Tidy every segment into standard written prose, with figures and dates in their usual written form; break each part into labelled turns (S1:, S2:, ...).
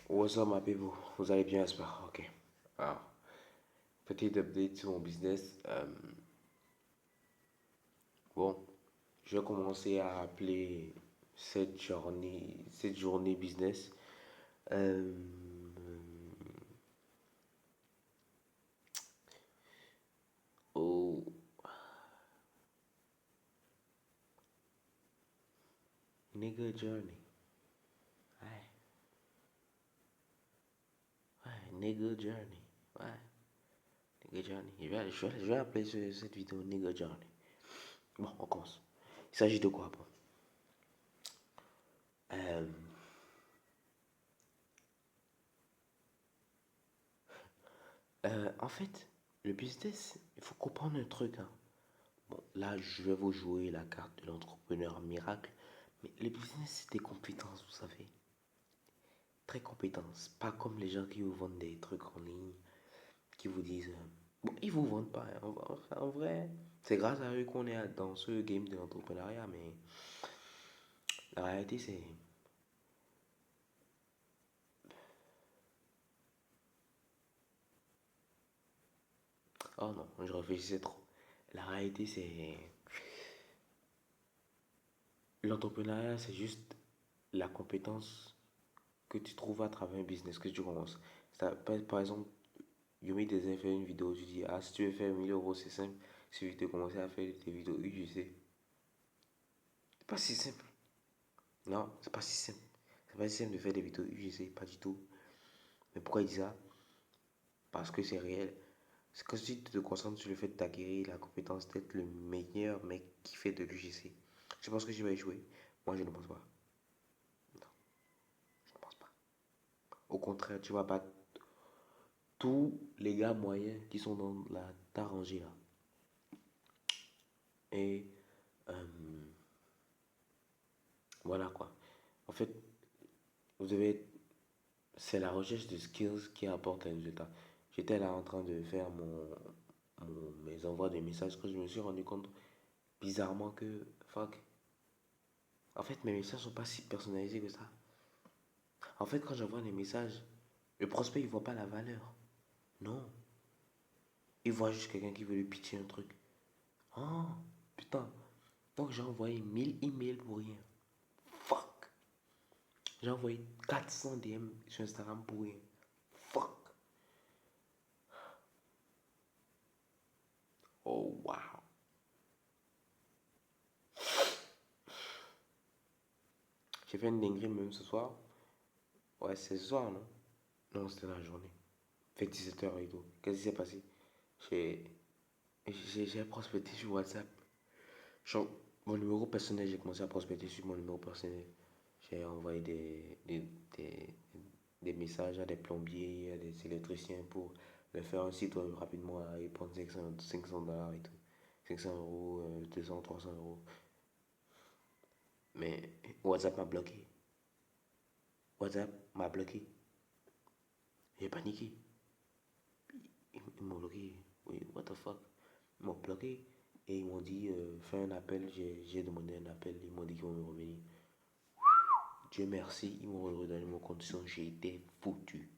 S1: What's up, my people? Vous allez bien, j'espère. Ok. Alors, petit update sur mon business. Bon, je vais commencer à appeler cette journée business. Euh, oh, nigga journey. Ouais, ouais, nigga journey. Ouais, nigga journey. Je vais appeler cette vidéo nigga journey. Bon, on commence. Il s'agit de quoi, bon? Euh, en fait, le business, il faut comprendre un truc, hein. Bon, là, je vais vous jouer la carte de l'entrepreneur miracle. Mais le business, c'est des compétences, vous savez. Très compétences. Pas comme les gens qui vous vendent des trucs en ligne, qui vous disent. Bon, ils vous vendent pas, hein. En vrai, c'est grâce à eux qu'on est dans ce game de l'entrepreneuriat. Mais la réalité, c'est. Oh non, je réfléchissais trop. La réalité, c'est. L'entrepreneuriat, c'est juste la compétence que tu trouves à travers un business que tu commences. Par exemple, Yomi Design fait une vidéo, tu dis, ah, si tu veux faire 1000 euros, c'est simple. Il suffit de commencer à faire des vidéos UGC. C'est pas si simple. Non, c'est pas si simple. C'est pas si simple de faire des vidéos UGC, pas du tout. Mais pourquoi il dit ça? Parce que c'est réel. C'est que si tu te concentres sur le fait d'acquérir la compétence d'être le meilleur mec qui fait de l'UGC. Je pense que tu vas échouer. Moi, je ne pense pas. Non, je ne pense pas. Au contraire, tu vas battre tous les gars moyens qui sont dans ta rangée là. Et euh, voilà quoi. En fait, vous devez. C'est la recherche de skills qui apporte un résultat. J'étais là en train de faire mes envois de messages que je me suis rendu compte bizarrement que, fuck, en fait mes messages sont pas si personnalisés que ça. En fait, quand j'envoie des messages, le prospect il voit pas la valeur. Non, il voit juste quelqu'un qui veut lui pitcher un truc. Oh, putain. Donc j'ai envoyé 1000 emails pour rien. Fuck. J'ai envoyé 400 DM sur Instagram pour rien. Fuck. Oh, wow. J'ai fait une dinguerie même ce soir. Ouais, c'est ce soir, non? Non, c'était la journée. Fait 17 h et tout. Qu'est-ce qui s'est passé? J'ai j'ai prospecté sur WhatsApp. Genre, mon numéro personnel, j'ai commencé à prospecter sur mon numéro personnel. J'ai envoyé des, des messages à des plombiers, à des électriciens pour leur faire un site web rapidement et prendre 500 dollars et tout. 500 euros, 200, 300 euros. Mais WhatsApp m'a bloqué. WhatsApp m'a bloqué. J'ai paniqué. Ils m'ont bloqué. Oui, what the fuck? Ils m'ont bloqué. Et ils m'ont dit, fais un appel. J'ai demandé un appel. Ils m'ont dit qu'ils vont me revenir. Dieu merci, ils m'ont redonné mon compte. J'ai été foutu.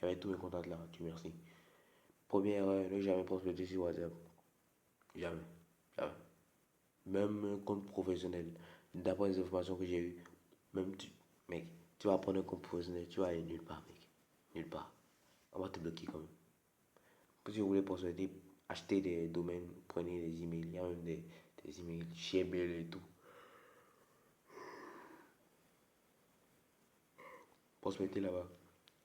S1: J'avais tous mes contacts là. Dieu merci. Première erreur, ne jamais prospecter sur WhatsApp. Jamais. Jamais. Même un compte professionnel. D'après les informations que j'ai eues, même tu, mec, tu vas prendre un compte professionnel, tu vas aller nulle part, mec. Nulle part. On va te bloquer quand même. Si vous voulez prospecter, acheter des domaines, prenez des emails. Il y a même des emails, Gmail et tout. Prospecter là-bas.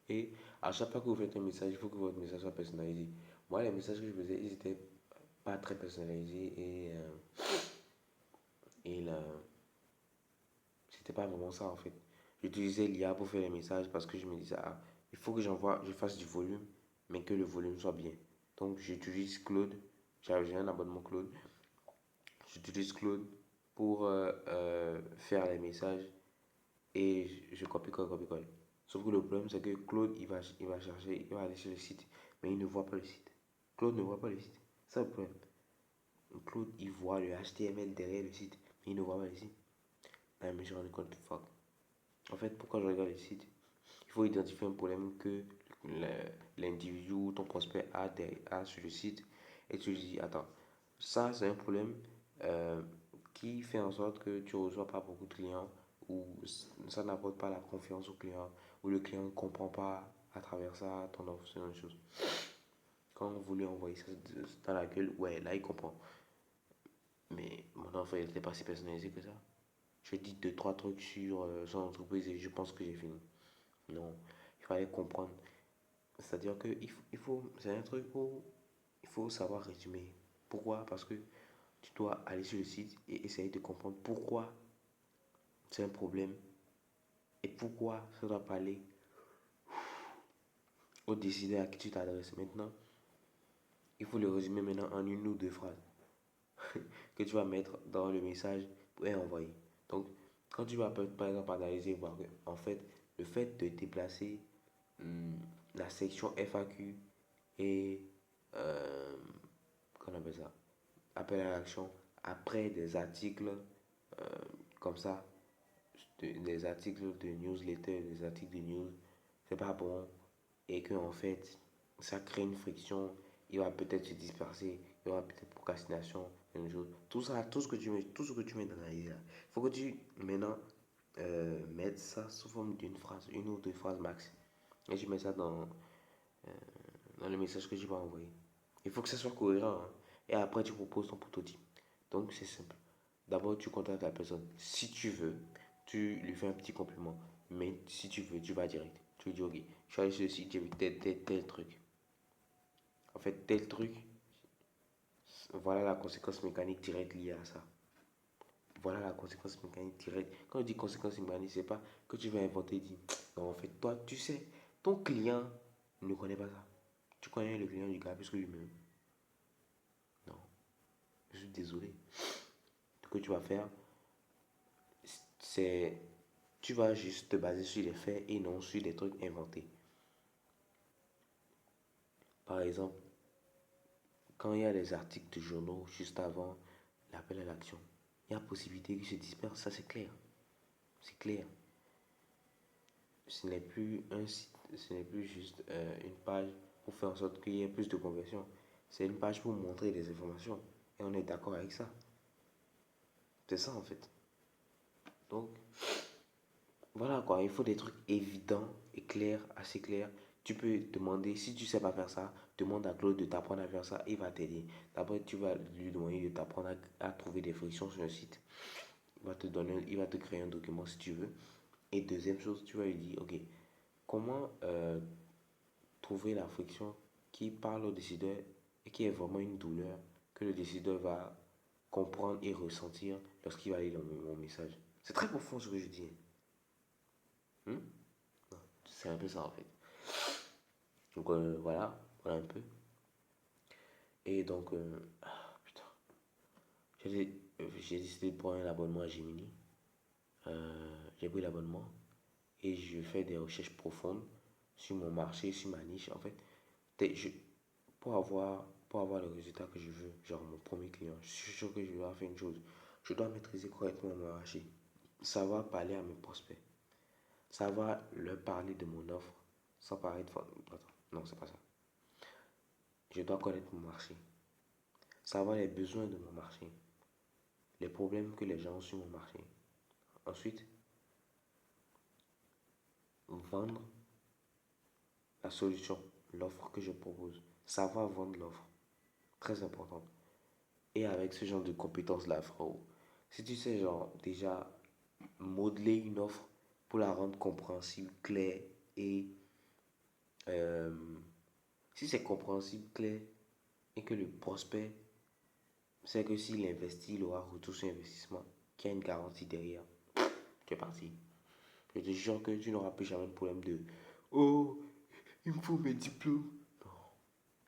S1: Et à chaque fois que vous faites un message, il faut que votre message soit personnalisé. Moi, les messages que je faisais, ils étaient pas très personnalisés et c'était pas vraiment ça en fait. J'utilisais l'IA pour faire les messages parce que je me disais, ah, il faut que je fasse du volume, mais que le volume soit bien. Donc j'utilise Claude, j'ai un abonnement Claude. J'utilise Claude pour faire les messages et je copie-colle, copie-colle. Sauf que le problème, c'est que Claude, il va chercher, il va aller sur le site, mais il ne voit pas le site. Claude ne voit pas le site. C'est le problème. Claude, il voit le HTML derrière le site, mais il ne voit pas le site. Ah, mais je me suis rendu compte que fuck. En fait, pourquoi je regarde le site? faut identifier un problème que l'individu ou ton prospect a sur le site et tu lui dis, attends, ça c'est un problème euh, qui fait en sorte que tu ne reçois pas beaucoup de clients ou ça n'apporte pas la confiance au client ou le client ne comprend pas à travers ça ton offre, c'est une chose. Quand vous lui envoyez ça dans la gueule, ouais, là il comprend. Mais mon offre, elle n'était pas si personnalisée que ça. Je dis deux, trois trucs sur son entreprise et je pense que j'ai fini. Non, il fallait comprendre. C'est-à-dire que c'est un truc où il faut savoir résumer. Pourquoi? Parce que tu dois aller sur le site et essayer de comprendre pourquoi c'est un problème et pourquoi ça doit parler au décideur à qui tu t'adresses. Maintenant, il faut le résumer maintenant en une ou deux phrases que tu vas mettre dans le message et envoyer. Donc, quand tu vas par exemple analyser, voir que, en fait, le fait de déplacer hum, la section FAQ et, euh, qu'on appelle ça, appel à l'action, après des articles euh, comme ça, des articles de newsletter, des articles de news, c'est pas bon et que en fait ça crée une friction, il va peut-être se disperser, il y aura peut-être procrastination, une chose. Tout ça, tout ce que tu mets dans l'analyse là, il faut que tu maintenant mettes ça sous forme d'une phrase, une ou deux phrases max. Et tu mets ça dans le message que tu vas envoyer. Il faut que ça soit cohérent, hein. Et après, tu proposes ton prototype. Donc, c'est simple. D'abord, tu contactes la personne. Si tu veux, tu lui fais un petit compliment. Mais si tu veux, tu vas direct. Tu lui dis, ok, je suis allé sur le site, j'ai vu tel truc. En fait, tel truc, voilà la conséquence mécanique directe liée à ça. Voilà la conséquence mécanique directe. Quand je dis conséquence mécanique, c'est pas que tu vas inventer, dire, non, en fait, toi, tu sais, ton client ne connaît pas ça. Tu connais le client du gars plus que lui-même. Non, je suis désolé. Ce que tu vas faire, c'est tu vas juste te baser sur les faits et non sur des trucs inventés. Par exemple, quand il y a des articles de journaux juste avant l'appel à l'action, il y a possibilité qu'ils se dispersent, ça c'est clair. C'est clair. Ce n'est plus un site, ce n'est plus juste une page pour faire en sorte qu'il y ait plus de conversion. C'est une page pour montrer des informations. Et on est d'accord avec ça. C'est ça en fait. Donc, voilà quoi, il faut des trucs évidents et clairs, assez clairs. Tu peux demander, si tu sais pas faire ça, demande à Claude de t'apprendre à faire ça, il va t'aider. D'abord, tu vas lui demander de t'apprendre à trouver des frictions sur le site. Il va te créer un document si tu veux. Et deuxième chose, tu vas lui dire, ok, comment trouver la friction qui parle au décideur et qui est vraiment une douleur que le décideur va comprendre et ressentir lorsqu'il va lire mon message. C'est très profond ce que je dis. Hmm? C'est un peu ça en fait. Donc voilà, voilà un peu. Et donc, putain, j'ai décidé de prendre un abonnement à Gemini. J'ai pris l'abonnement et je fais des recherches profondes sur mon marché, sur ma niche. En fait, pour avoir le résultat que je veux, genre mon premier client, je suis sûr que je dois faire une chose. Je dois maîtriser correctement mon marché. Savoir parler à mes prospects. Savoir leur parler de mon offre sans parler de... Attends, non, c'est pas ça. Je dois connaître mon marché. Savoir les besoins de mon marché. Les problèmes que les gens ont sur mon marché. Ensuite, vendre la solution, l'offre que je propose. Savoir vendre l'offre. Très important. Et avec ce genre de compétences-là, frérot, si tu sais, genre, déjà modeler une offre pour la rendre compréhensible, claire et euh, si c'est compréhensible, clair et que le prospect sait que s'il investit, il aura retour sur investissement, qu'il y a une garantie derrière, tu es parti. Je te jure que tu n'auras plus jamais de problème de oh, il me faut mes diplômes. Non,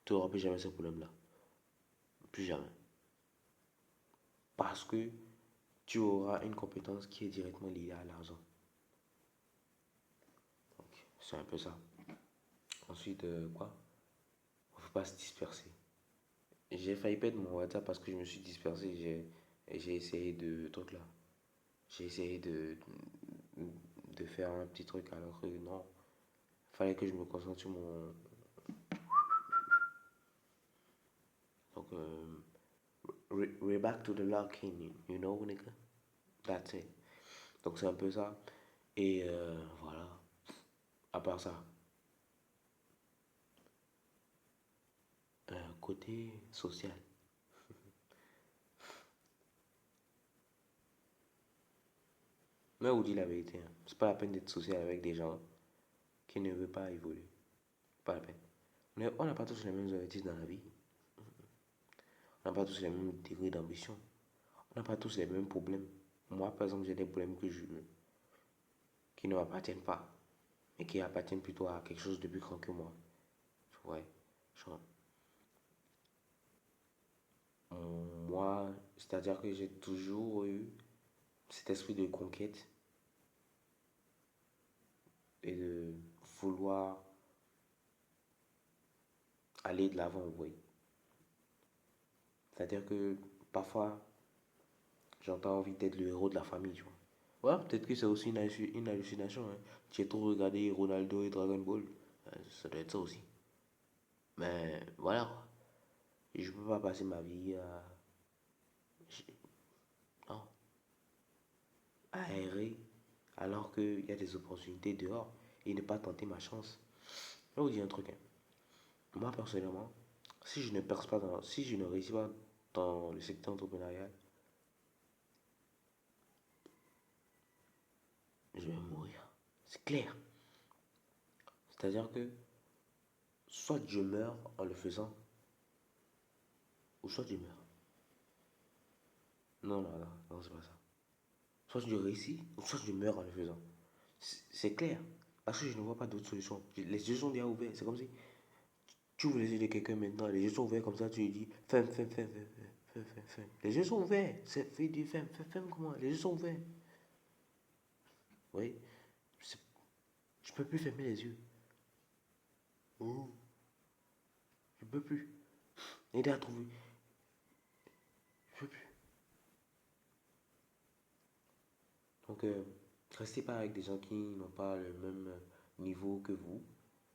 S1: tu n'auras plus jamais ce problème-là. Plus jamais. Parce que tu auras une compétence qui est directement liée à l'argent. Donc, c'est un peu ça. Ensuite, quoi? Il ne faut pas se disperser. J'ai failli perdre mon WhatsApp parce que je me suis dispersé. J'ai essayé de truc là. J'ai essayé de faire un petit truc alors que non. fallait que je me concentre sur mon. Donc, we're back to the locking, you know, nigga? That's it. Donc, c'est un peu ça. Et voilà. À part ça, côté social. Mais on dit la vérité, hein. C'est pas la peine d'être social avec des gens qui ne veulent pas évoluer. Pas la peine. On n'a pas tous les mêmes objectifs dans la vie. On n'a pas tous les mêmes degrés d'ambition. On n'a pas tous les mêmes problèmes. Moi, par exemple, j'ai des problèmes qui ne m'appartiennent pas, mais qui appartiennent plutôt à quelque chose de plus grand que moi. Ouais. Genre, moi, c'est-à-dire que j'ai toujours eu cet esprit de conquête et de vouloir aller de l'avant, oui. C'est-à-dire que parfois, j'entends envie d'être le héros de la famille, tu vois. Ouais, peut-être que c'est aussi une hallucination, hein. J'ai trop regardé Ronaldo et Dragon Ball. Ça doit être ça aussi. Mais voilà, quoi. Je peux pas passer ma vie à, non, à errer alors qu'il y a des opportunités dehors et ne pas tenter ma chance. Je vais vous dire un truc, hein. Moi, personnellement, si je ne réussis pas dans le secteur entrepreneurial, je vais mourir. C'est clair. C'est-à-dire que soit je meurs en le faisant, ou soit je meurs. Non, non, non, non, c'est pas ça. Soit je réussis, ou soit je meurs en le faisant. C'est clair. Parce que je ne vois pas d'autre solution. Les yeux sont déjà ouverts. C'est comme si tu ouvres les yeux de quelqu'un maintenant, les yeux sont ouverts comme ça, tu lui dis femme, femme, femme, femme, femme, femme, femme. Les yeux sont ouverts. C'est fait du femme, femme, femme, comment? Les yeux sont ouverts. Oui, je peux plus fermer les yeux. Oh, je peux plus. Aider à trouver. Je peux plus. Donc, restez pas avec des gens qui n'ont pas le même niveau que vous.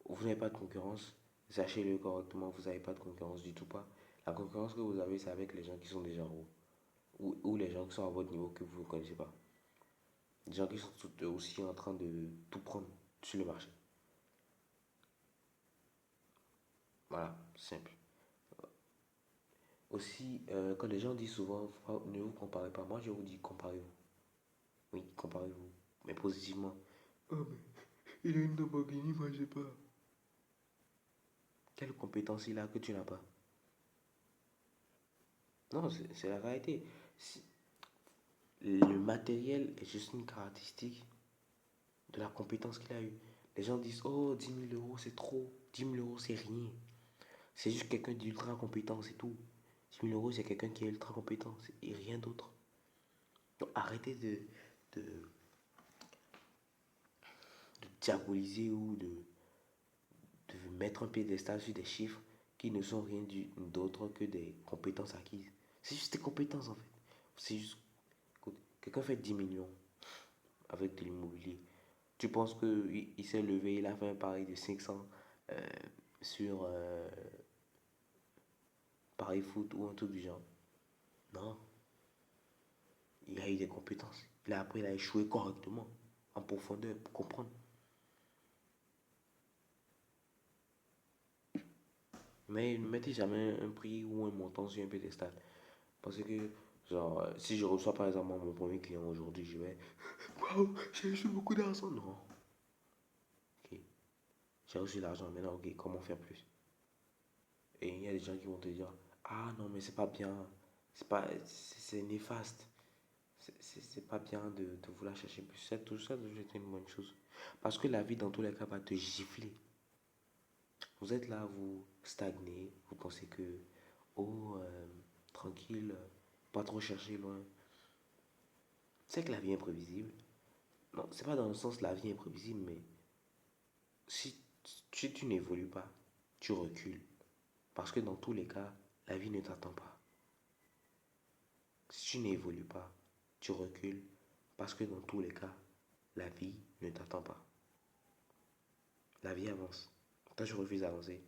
S1: Vous n'avez pas de concurrence. Sachez-le correctement, vous n'avez pas de concurrence du tout pas. La concurrence que vous avez, c'est avec les gens qui sont déjà en haut. Ou les gens qui sont à votre niveau que vous ne connaissez pas. Des gens qui sont aussi en train de tout prendre sur le marché. Voilà, simple. Aussi, quand les gens disent souvent, ne vous comparez pas, moi je vous dis comparez-vous. Oui, comparez-vous. Mais positivement. Oh, mais il a une Lamborghini, moi j'ai pas. Quelle compétence il a que tu n'as pas? Non, c'est la réalité. Le matériel est juste une caractéristique de la compétence qu'il a eue. Les gens disent, oh, 10 000 € c'est trop. 10 000 € c'est rien. C'est juste quelqu'un d'ultra compétent, c'est tout. 10 000 € c'est quelqu'un qui est ultra compétent et rien d'autre. Donc arrêtez de, de diaboliser ou de mettre un piédestal sur des chiffres qui ne sont rien d'autre que des compétences acquises. C'est juste des compétences en fait. C'est juste, écoute, quelqu'un fait 10 millions avec de l'immobilier. Tu penses qu'il s'est levé, il a fait un pari de 500 euh, sur Paris foot ou un truc du genre. Non, il a eu des compétences. Il a appris, il a échoué correctement, en profondeur, pour comprendre. Mais ne mettez jamais un prix ou un montant sur un pédestal. Parce que, genre, si je reçois par exemple mon premier client aujourd'hui, je vais, waouh, j'ai reçu beaucoup d'argent. Non, ok, j'ai reçu l'argent, maintenant, ok, comment faire plus? Et il y a des gens qui vont te dire, ah non, mais c'est pas bien, c'est néfaste. C'est pas bien de vouloir chercher plus. Tout ça, c'est une bonne chose. Parce que la vie, dans tous les cas, va te gifler. Vous êtes là, vous stagnez, vous pensez que, oh, tranquille, pas trop chercher loin. C'est que la vie est imprévisible. Non, c'est pas dans le sens la vie est imprévisible, mais si tu n'évolues pas, tu recules. Parce que dans tous les cas, la vie ne t'attend pas. Si tu n'évolues pas, tu recules. Parce que dans tous les cas, la vie ne t'attend pas. La vie avance. Toi, je refuse d'avancer.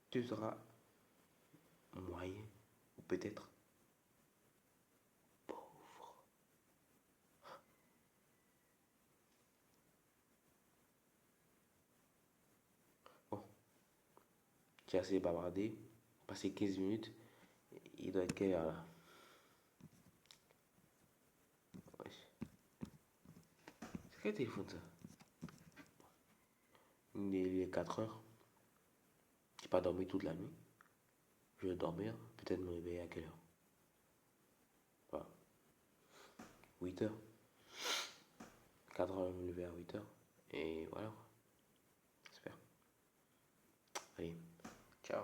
S1: Tu seras moyen, ou peut-être pauvre. Bon, j'ai assez bavardé. Passé 15 minutes. Il doit être quelle heure là? Wesh. C'est quel téléphone ça? Il est 4 heures. J'ai pas dormi toute la nuit. Je vais dormir. Peut-être me réveiller à quelle heure? Voilà. 8 heures. 4 heures, me lever à 8 heures. Et voilà. J'espère. Allez. Ciao.